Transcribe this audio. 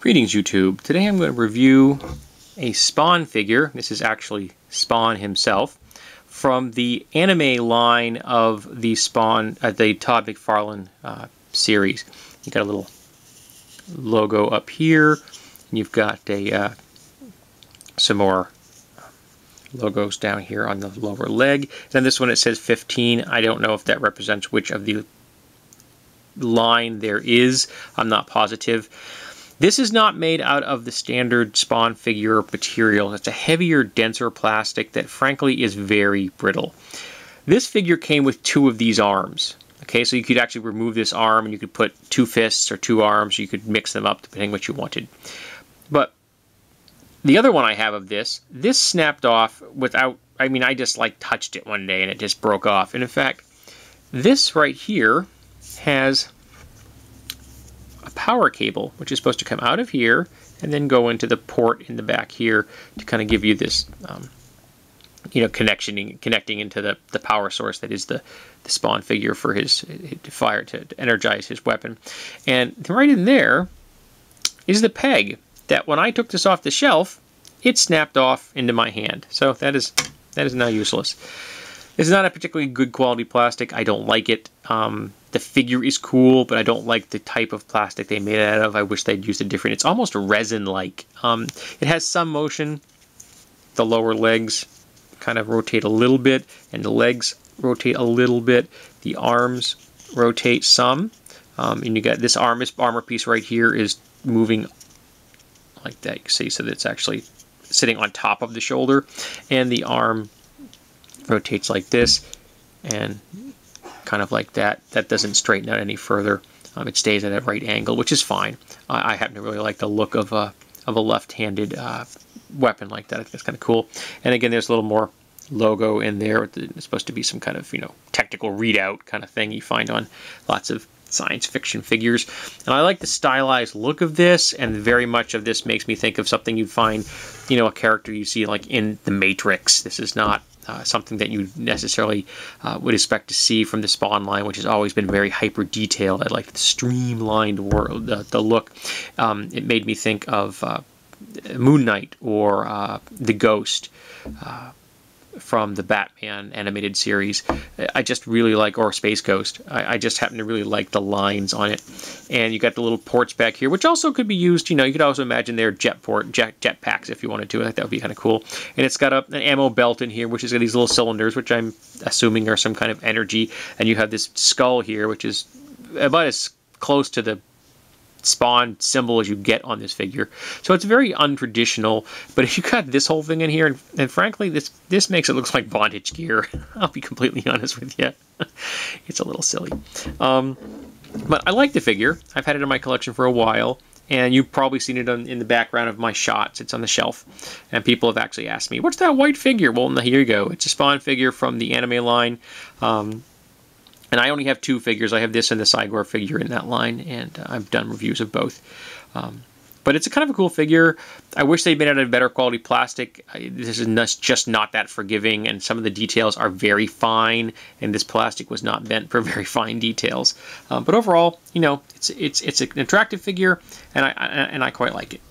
Greetings YouTube. Today I'm going to review a Spawn figure. This is actually Spawn himself from the anime line of the Spawn, the Todd McFarlane series. You got a little logo up here, and you've got a some more logos down here on the lower leg. Then this one it says 15. I don't know if that represents which of the line there is. I'm not positive. This is not made out of the standard Spawn figure material. It's a heavier, denser plastic that frankly is very brittle. This figure came with 2 of these arms. Okay, so you could actually remove this arm and you could put 2 fists or 2 arms. You could mix them up depending what you wanted. But the other one I have of this snapped off without, I mean, I just like touched it one day and it just broke off. And in fact, this right here has a power cable, which is supposed to come out of here and then go into the port in the back here to kind of give you this, you know, connecting into the power source that is the Spawn figure for his to energize his weapon. And right in there is the peg that when I took this off the shelf, it snapped off into my hand. So that is now useless. This is not a particularly good quality plastic. I don't like it. The figure is cool, but I don't like the type of plastic they made it out of. I wish they'd used a different. It's almost resin-like. It has some motion. The lower legs kind of rotate a little bit, and the legs rotate a little bit. The arms rotate some, and you got this armor piece right here is moving like that. You can see, so that it's actually sitting on top of the shoulder, and the arm rotates like this, and kind of like that. That doesn't straighten out any further. It stays at a right angle, which is fine. I happen to really like the look of a left-handed weapon like that. I think that's kind of cool. And again, there's a little more logo in there. It's supposed to be some kind of, you know, technical readout kind of thing you find on lots of science fiction figures. And I like the stylized look of this, and very much of this makes me think of something you'd find, you know, a character you see like in The Matrix. This is not something that you necessarily would expect to see from the Spawn line, which has always been very hyper detailed. I like the streamlined world, the look. It made me think of Moon Knight or the Ghost from the Batman animated series. I just really like, or Space Ghost. I just happen to really like the lines on it. And you got the little ports back here, which also could be used, you know, you could also imagine they're jet packs if you wanted to. I think that would be kind of cool. And it's got an ammo belt in here, which has got these little cylinders, which I'm assuming are some kind of energy. And you have this skull here, which is about as close to the Spawn symbol as you get on this figure. So it's very untraditional, but if you got this whole thing in here, and frankly this makes it look like bondage gear. I'll be completely honest with you. It's a little silly. But I like the figure. I've had it in my collection for a while, and you've probably seen it in the background of my shots. It's on the shelf, and people have actually asked me, what's that white figure? Well, here you go. It's a Spawn figure from the anime line. And I only have 2 figures. I have this and the Cygor figure in that line, and I've done reviews of both. But it's a kind of a cool figure. I wish they'd made it out of better quality plastic. This is just not that forgiving, and some of the details are very fine, and this plastic was not meant for very fine details. But overall, you know, it's an attractive figure, and I quite like it.